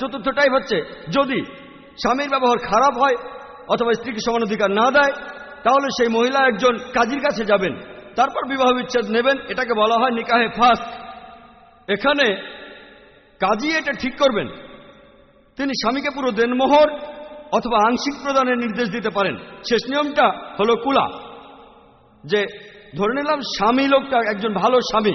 চতুর্থ টাইপ হচ্ছে যদি স্বামীর ব্যবহার খারাপ হয় অথবা স্ত্রীকে সমান অধিকার না দেয়, তাহলে সেই মহিলা একজন কাজীর কাছে যাবেন, তারপর বিবাহ বিচ্ছেদ নেবেন। এটাকে বলা হয় নিকাহে ফাস্ক। এখানে কাজী এটা ঠিক করবেন, তিনি স্বামীকে পুরো দেনমোহর অথবা আংশিক প্রদানের নির্দেশ দিতে পারেন। শেষ নিয়মটা হলো কুলা, যে ধরে নিলাম স্বামী লোকটা একজন ভালো স্বামী,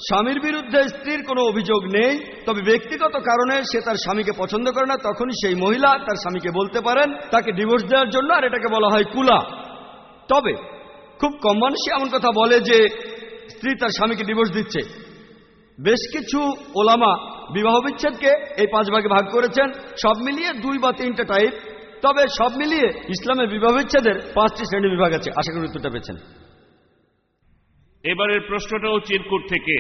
স্বামীর বিরুদ্ধে স্ত্রীর কোনো অভিযোগ নেই, তবে ব্যক্তিগত কারণে সে তার স্বামীকে পছন্দ করে না, তখনই সেই মহিলা তার স্বামীকে বলতে পারেন তাকে ডিভোর্স দেওয়ার জন্য, আর এটাকে বলা হয় কুলা। তবে খুব কম মানুষই এমন কথা বলে যে স্ত্রী তার স্বামীকে ডিভোর্স দিচ্ছে। বেশ কিছু ওলামা বিবাহ বিচ্ছেদকে এই 5 ভাগে ভাগ করেছেন, সব মিলিয়ে 2 বা 3টা টাইপ। তবে সব মিলিয়ে ইসলামের বিবাহ বিচ্ছেদের 5টি শ্রেণী বিভাগ আছে। আশা করি উত্তরটা পেয়েছেন। এবারের প্রশ্নটাও চিরকুট থেকে,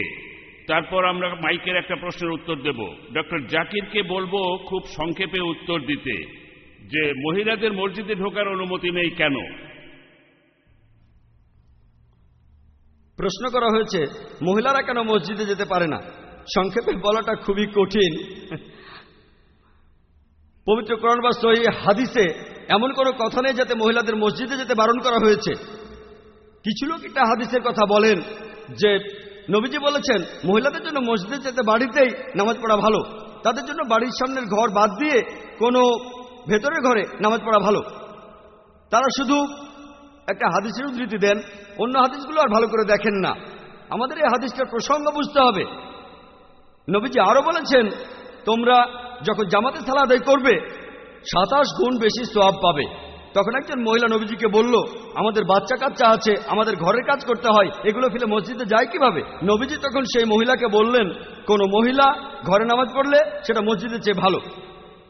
তারপর আমরা মাইকের একটা প্রশ্নের উত্তর দেব। ডক্টর জাকিরকে বলবো খুব সংক্ষেপে উত্তর দিতে, যে মহিলাদের মসজিদে ঢোকার অনুমতি নেই কেন? প্রশ্ন করা হয়েছে মহিলারা কেন মসজিদে যেতে পারে না। সংক্ষেপে বলাটা খুবই কঠিন। পবিত্র কোরআন বা সহিহ হাদিসে এমন কোনো কথা নেই যাতে মহিলাদের মসজিদে যেতে বারণ করা হয়েছে। কিছু লোক একটা হাদিসের কথা বলেন যে নবীজি বলেছেন মহিলাদের জন্য মসজিদে যেতে বাড়িতেই নামাজ পড়া ভালো, তাদের জন্য বাড়ির সামনের ঘর বাদ দিয়ে কোনো ভেতরের ঘরে নামাজ পড়া ভালো। তারা শুধু একটা হাদিসের উদ্ধৃতি দেন, অন্য হাদিসগুলো আর ভালো করে দেখেন না। আমাদের এই হাদিসটার প্রসঙ্গ বুঝতে হবে। নবীজি আরো বলেছেন তোমরা যখন জামাতে সালাত আদায় করবে 27 গুণ বেশি সওয়াব পাবে। তখন একজন মহিলা নবীজিকে বলল আমাদের বাচ্চা কাচ্চা আছে, আমাদের ঘরের কাজ করতে হয়, এগুলো ফেলে মসজিদে যায় কিভাবে? নবীজি তখন সেই মহিলাকে বললেন কোন মহিলা ঘরে নামাজ পড়লে সেটা মসজিদের চেয়ে ভালো,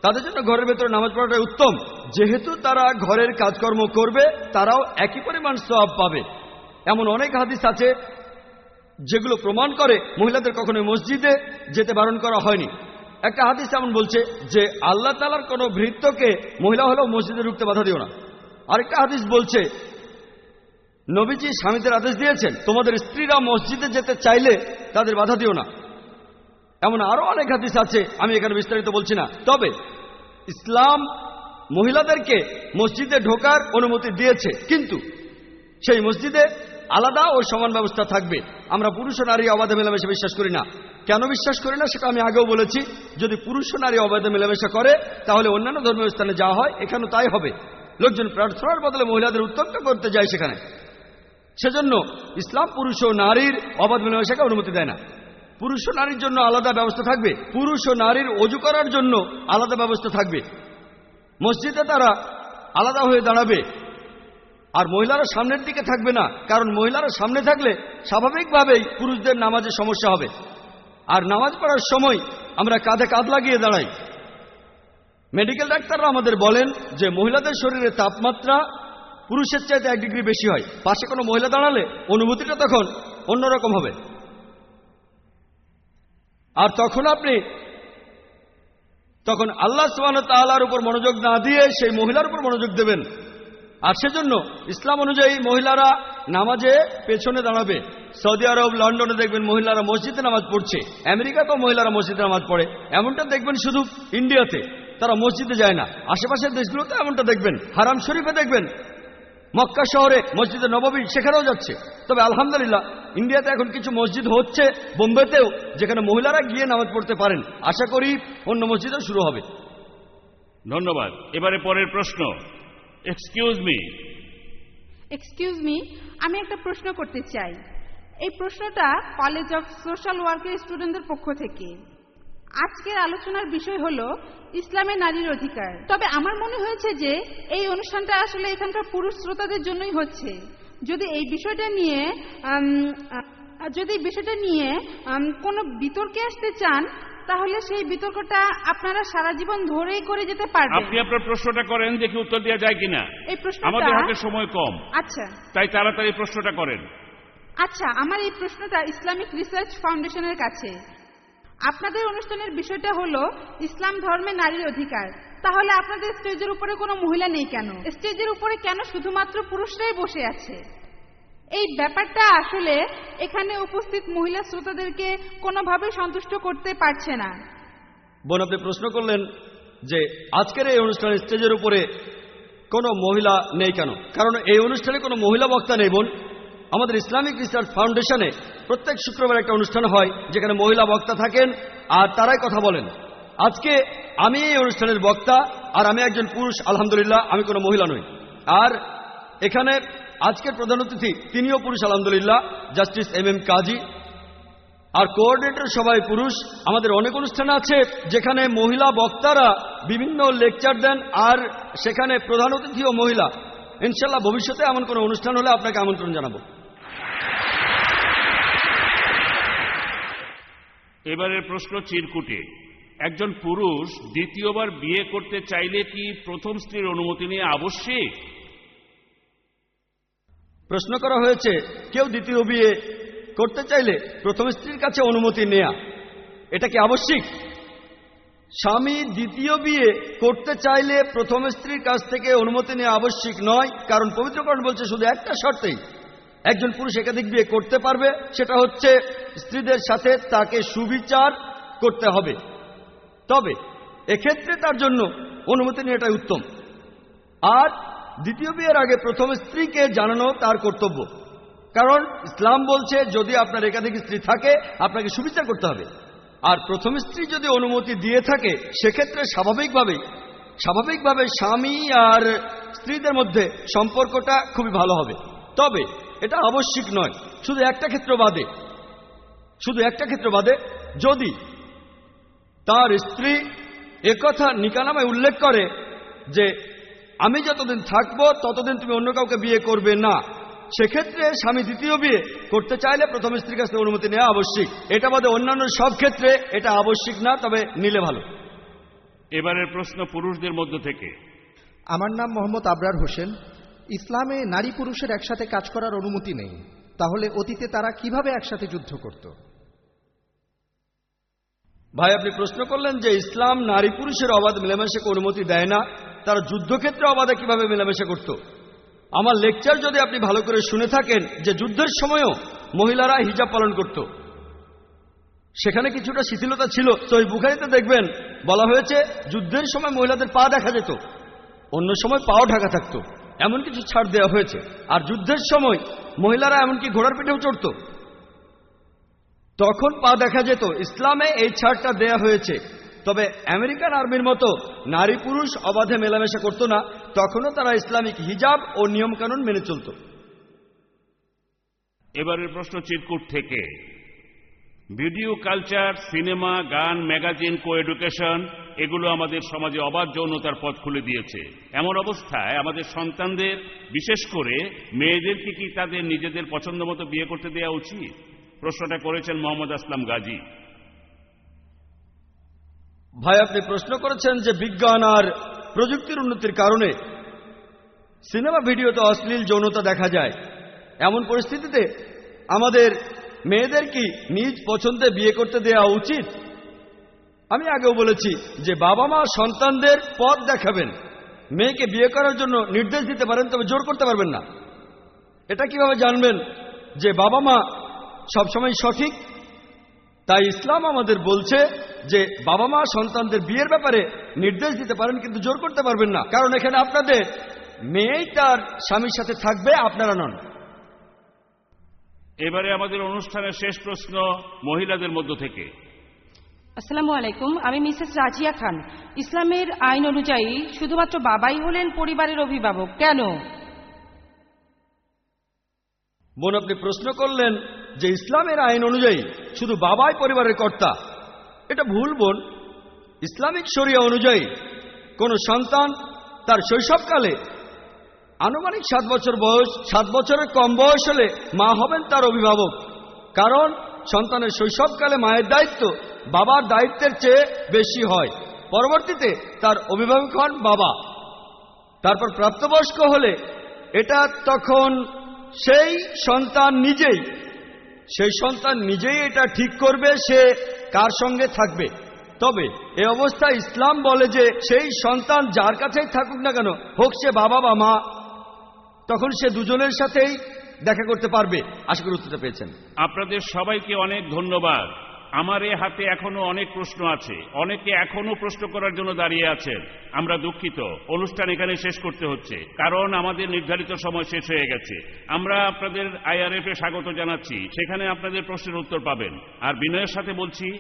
তাদের জন্য ঘরের ভেতরে নামাজ পড়াটাই উত্তম। যেহেতু তারা ঘরের কাজকর্ম করবে তারাও একই পরিমাণ সওয়াব পাবে। এমন অনেক হাদিস আছে যেগুলো প্রমাণ করে মহিলাদের কখনোই মসজিদে যেতে বারণ করা হয়নি। একটা হাদিস এমন বলছে যে আল্লাহ তাআলার কোনো ভৃত্যকে মহিলা হলেও মসজিদে ঢুকতে বাধা দিও না। আরেকটা হাদিস বলছে নবীজি স্বামীদের আদেশ দিয়েছেন তোমাদের স্ত্রীরা মসজিদে যেতে চাইলে তাদের বাধা দিও না। এমন আরো অনেক হাদিস আছে, আমি এখানে বিস্তারিত বলছি না। তবে ইসলাম মহিলাদেরকে মসজিদে ঢোকার অনুমতি দিয়েছে, কিন্তু সেই মসজিদে আলাদা ও সমান ব্যবস্থা থাকবে। আমরা পুরুষ ও নারী অবাধে মেলামেশা বিশ্বাস করি না। কেন বিশ্বাস করি না সেটা আমি আগেও বলেছি। যদি পুরুষ ও নারী অবাধে মেলামেশা করে তাহলে অন্যান্য ধর্মীয় স্থানে যাওয়া হয়, এখানেও তাই হবে। লোকজন প্রার্থনার বদলে মহিলাদের উত্তপ্ত করতে যায় সেখানে। সেজন্য ইসলাম পুরুষ ও নারীর অবাধ মেলামেশাকে অনুমতি দেয় না। পুরুষ ও নারীর জন্য আলাদা ব্যবস্থা থাকবে, পুরুষ ও নারীর ওযু করার জন্য আলাদা ব্যবস্থা থাকবে। মসজিদে তারা আলাদা হয়ে দাঁড়াবে, আর মহিলারা সামনের দিকে থাকবে না, কারণ মহিলারা সামনে থাকলে স্বাভাবিকভাবেই পুরুষদের নামাজে সমস্যা হবে। আর নামাজ পড়ার সময় আমরা কাঁধে কাঁধ লাগিয়ে দাঁড়াই। মেডিকেল ডাক্তাররা আমাদের বলেন যে মহিলাদের শরীরে তাপমাত্রা পুরুষের চাইতে 1 ডিগ্রি বেশি হয়। পাশে কোনো মহিলা দাঁড়ালে অনুভূতিটা তখন অন্যরকম হবে। আর তখন আল্লাহ সুবহানাহু ওয়া তাআলার উপর মনোযোগ না দিয়ে সেই মহিলার উপর মনোযোগ দেবেন। আর সেজন্য ইসলাম অনুযায়ী মহিলারা নামাজে পেছনে দাঁড়াবে। সৌদি আরব, লন্ডনে দেখবেন মহিলারা মসজিদে নামাজ পড়ছে, আমেরিকাতেও মহিলারা মসজিদে নামাজ পড়ে। এমনটা দেখবেন শুধু ইন্ডিয়াতে, তারা মসজিদে যায় না। আশেপাশের দেশগুলোতে এমনটা দেখবেন। হারাম শরীফে দেখবেন, মক্কা শহরে মসজিদে নববী সেখানেও যাচ্ছে। তবে আলহামদুলিল্লাহ ইন্ডিয়াতে এখন কিছু মসজিদ হচ্ছে, বোম্বেতেও, যেখানে মহিলারা গিয়ে নামাজ পড়তে পারেন। আশা করি অন্য মসজিদও শুরু হবে। ধন্যবাদ। এবারে পরের প্রশ্ন। এক্সকিউজ মি, আমি একটা প্রশ্ন করতে চাই। এই প্রশ্নটা কলেজ অফ সোশ্যাল ওয়ার্কের স্টুডেন্টদের পক্ষ থেকে। আজকের আলোচনার বিষয় হলো ইসলামে নারীর অধিকার। তবে আমার মনে হয়েছে যে এই অনুষ্ঠানটা আসলে এখানকার পুরুষ শ্রোতাদের জন্যই হচ্ছে। যদি এই বিষয়টা নিয়ে কোনো বিতর্কে আসতে চান তাহলে সেই বিতর্কটা আপনারা সারা জীবন ধরেই করে যেতে পারবেন। আপনি আপনার প্রশ্নটা করেন, দেখি উত্তর দেওয়া যায় কিনা। এই প্রশ্নটা, আমাদের হাতে সময় কম। আচ্ছা, তাই তাড়াতাড়ি প্রশ্নটা করেন। আচ্ছা, আমার এই প্রশ্নটা ইসলামিক রিসার্চ ফাউন্ডেশনের কাছে। আপনাদের অনুষ্ঠানের বিষয়টা হলো ইসলাম ধর্মে নারীর অধিকার। তাহলে আপনাদের স্টেজের উপরে কোনো মহিলা নেই কেন? স্টেজের উপরে কেন শুধুমাত্র পুরুষরাই বসে আছে? এই ব্যাপারটা আসলে এখানে উপস্থিত মহিলা শ্রোতাদেরকে কোনোভাবে সন্তুষ্ট করতে পারছে না। বোন, আপনি প্রশ্ন করলেন যে আজকের এই অনুষ্ঠানের স্টেজের উপরে কোনো মহিলা নেই কেন। কারণ এই অনুষ্ঠানে কোনো মহিলা বক্তা নেই বোন। আমাদের ইসলামিক রিসার্চ ফাউন্ডেশনে প্রত্যেক শুক্রবার একটা অনুষ্ঠান হয় যেখানে মহিলা বক্তা থাকেন আর তারাই কথা বলেন। আজকে আমি এই অনুষ্ঠানের বক্তা আর আমি একজন পুরুষ, আলহামদুলিল্লাহ, আমি কোনো মহিলা নই। আর এখানে আজকের প্রধান অতিথি তিনিও পুরুষ, আলহামদুলিল্লাহ, জাস্টিস এম কাজী। আর কোঅর্ডিনেটর সবাই পুরুষ। আমাদের অনেক অনুষ্ঠান আছে যেখানে মহিলা বক্তারা বিভিন্ন লেকচার দেন আর সেখানে প্রধান অতিথিও মহিলা। ইনশাল্লাহ ভবিষ্যতে এমন কোনো অনুষ্ঠান হলে আপনাকে আমন্ত্রণ জানাবো। এবারের প্রশ্ন চিরকুটে। একজন পুরুষ দ্বিতীয়বার বিয়ে করতে চাইলে কি প্রথম স্ত্রীর অনুমতি নিয়ে আবশ্যিক? প্রশ্ন করা হয়েছে কেউ দ্বিতীয় বিয়ে করতে চাইলে প্রথম স্ত্রীর কাছে অনুমতি নেয়া এটা কি আবশ্যিক? স্বামী দ্বিতীয় বিয়ে করতে চাইলে প্রথম স্ত্রীর কাছ থেকে অনুমতি নেওয়া আবশ্যিক নয়, কারণ পবিত্রকরণ বলছে শুধু একটা শর্তেই একজন পুরুষ একাধিক বিয়ে করতে পারবে, সেটা হচ্ছে স্ত্রীদের সাথে তাকে সুবিচার করতে হবে। তবে এক্ষেত্রে তার জন্য অনুমতি নেওয়াটাই উত্তম। আর দ্বিতীয় বিয়ের আগে প্রথম স্ত্রীকে জানানো তার কর্তব্য, কারণ ইসলাম বলছে যদি আপনার একাধিক স্ত্রী থাকে আপনাকে সুবিচার করতে হবে। আর প্রথম স্ত্রী যদি অনুমতি দিয়ে থাকে সেক্ষেত্রে স্বাভাবিকভাবে স্বামী আর স্ত্রীদের মধ্যে সম্পর্কটা খুবই ভালো হবে। তবে এটা আবশ্যিক নয়, শুধু একটা ক্ষেত্র বাদে, যদি তার স্ত্রী একথা নিকানামায় উল্লেখ করে যে আমি যতদিন থাকবো ততদিন তুমি অন্য কাউকে বিয়ে করবে না, সেক্ষেত্রে স্বামী দ্বিতীয় বিয়ে করতে চাইলে প্রথম স্ত্রীর কাছে অনুমতি নেওয়া আবশ্যিক। এটা বাদে অন্যান্য সব ক্ষেত্রে এটা আবশ্যিক না, তবে নিলে ভালো। এবারের প্রশ্ন পুরুষদের মধ্য থেকে। আমার নাম মোহাম্মদ আবরার হোসেন। ইসলামে নারী পুরুষের একসাথে কাজ করার অনুমতি নেই, তাহলে অতীতে তারা কিভাবে একসাথে যুদ্ধ করত? ভাই, আপনি প্রশ্ন করলেন যে ইসলাম নারী পুরুষের অবাধ মেলামেশাকে অনুমতি দেয় না, তারা যুদ্ধক্ষেত্রে অবাধে কিভাবে মেলামেশা করত। আমার লেকচার যদি আপনি ভালো করে শুনে থাকেন যে যুদ্ধের সময়ও মহিলারা হিজাব পালন করত, সেখানে কিছুটা শিথিলতা ছিল। সহিহ বুখারীতে দেখবেন বলা হয়েছে যুদ্ধের সময় মহিলাদের পা দেখা যেত, অন্য সময় পাও ঢাকা থাকতো, এমন কিছু ছাড় দেওয়া হয়েছে। আর যুদ্ধের সময় মহিলারা এমনকি ঘোড়ার পিঠেও চড়ত, তখন পা দেখা যেত। ইসলামে এই ছাড়টা দেয়া হয়েছে। তবে আমেরিকান আর্মির মতো নারী পুরুষ অবাধে মেলামেশা করত না, তখনও তারা ইসলামিক হিজাব ও নিয়মকানুন মেনে চলত। এবারের প্রশ্ন চিরকুট থেকে। ভিডিও কালচার, সিনেমা, গান, ম্যাগাজিন, কো এডুকেশন এগুলো আমাদের সমাজে অবাধ যৌনতার পথ খুলে দিয়েছে। এমন অবস্থায় আমাদের সন্তানদের, বিশেষ করে মেয়েদেরকে কি তাদের নিজেদের পছন্দ মতো বিয়ে করতে দেওয়া উচিত? প্রশ্নটা করেছেন মোহাম্মদ আসলাম গাজী। ভাই, আপনি প্রশ্ন করেছেন যে বিজ্ঞান আর প্রযুক্তির উন্নতির কারণে সিনেমা ভিডিওতে অশ্লীল যৌনতা দেখা যায়। এমন পরিস্থিতিতে আমাদের মেয়েদের কি নিজ পছন্দে বিয়ে করতে দেওয়া উচিত? আমি আগেও বলেছি যে বাবা মা সন্তানদের পথ দেখাবেন, মেয়েকে বিয়ে করার জন্য নির্দেশ দিতে পারেন, তবে জোর করতে পারবেন না। এটা কিভাবে জানবেন যে বাবা মা সবসময় সঠিক? তাই ইসলাম আমাদের বলছে যে বাবা মা সন্তানদের বিয়ের ব্যাপারে নির্দেশ দিতে পারেন, কিন্তু জোর করতে পারবেন না, কারণ এখানে আপনাদের মেয়েই তার স্বামীর সাথে থাকবে, আপনারা নন। এবারে আমাদের অনুষ্ঠানের শেষ প্রশ্ন মহিলাদের মধ্য থেকে। আসসালামু আলাইকুম, আমি মিসেস রাজিয়া খান। ইসলামের আইন অনুযায়ী শুধুমাত্র বাবাই হলেন পরিবারের অভিভাবক, কেন? বোন, আপনি প্রশ্ন করলেন যে ইসলামের আইন অনুযায়ী শুধু বাবাই পরিবারের কর্তা। এটা ভুল বোন। ইসলামিক শরিয়া অনুযায়ী কোন সন্তান তার শৈশবকালে আনুমানিক 7 বছর বয়স, 7 বছরের কম বয়স হলে মা হবেন তার অভিভাবক, কারণ সন্তানের শৈশবকালে মায়ের দায়িত্ব বাবার দায়িত্বের চেয়ে বেশি হয়। পরবর্তীতে তার অভিভাবক হন বাবা। তারপর প্রাপ্তবয়স্ক হলে এটা তখন সেই সন্তান নিজেই এটা ঠিক করবে সে কার সঙ্গে থাকবে। তবে এই অবস্থায় ইসলাম বলে যে সেই সন্তান যার কাছেই থাকুক না কেন, হোক সে বাবা বা মা, তখন সে দুজনের সাথেই দেখা করতে পারবে। আশা করি উত্তরটা পেয়েছেন। আপনাদের সবাইকে অনেক ধন্যবাদ। আমার এ হাতে এখনো অনেক প্রশ্ন আছে, অনেকে এখনো প্রশ্ন করার জন্য দাঁড়িয়ে আছেন। আমরা দুঃখিত, অনুষ্ঠান এখানে শেষ করতে হচ্ছে, কারণ আমাদের নির্ধারিত সময় শেষ হয়ে গেছে। আমরা আপনাদের IRF এ স্বাগত জানাচ্ছি, সেখানে আপনাদের প্রশ্নের উত্তর পাবেন। আর বিনয়ের সাথে বলছি,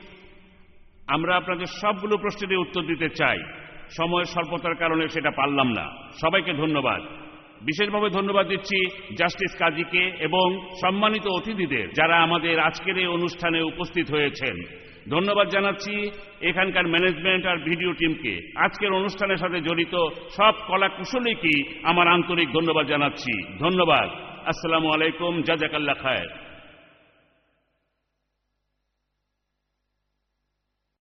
আমরা আপনাদের সবগুলো প্রশ্নেরই উত্তর দিতে চাই, সময়ের স্বল্পতার কারণে সেটা পারলাম না। সবাইকে ধন্যবাদ। বিশেষভাবে ধন্যবাদ দিচ্ছি জাস্টিস কাজীকে এবং সম্মানিত অতিথিদের যারা আমাদের আজকের এই অনুষ্ঠানে উপস্থিত হয়েছেন। ধন্যবাদ জানাচ্ছি এখানকার ম্যানেজমেন্ট আর ভিডিও টিমকে। আজকের অনুষ্ঠানের সাথে জড়িত সব কলাকুশলীকে আমার আন্তরিক ধন্যবাদ জানাচ্ছি। ধন্যবাদ। আসসালামু আলাইকুম, জাযাকাল্লাহ খায়ের।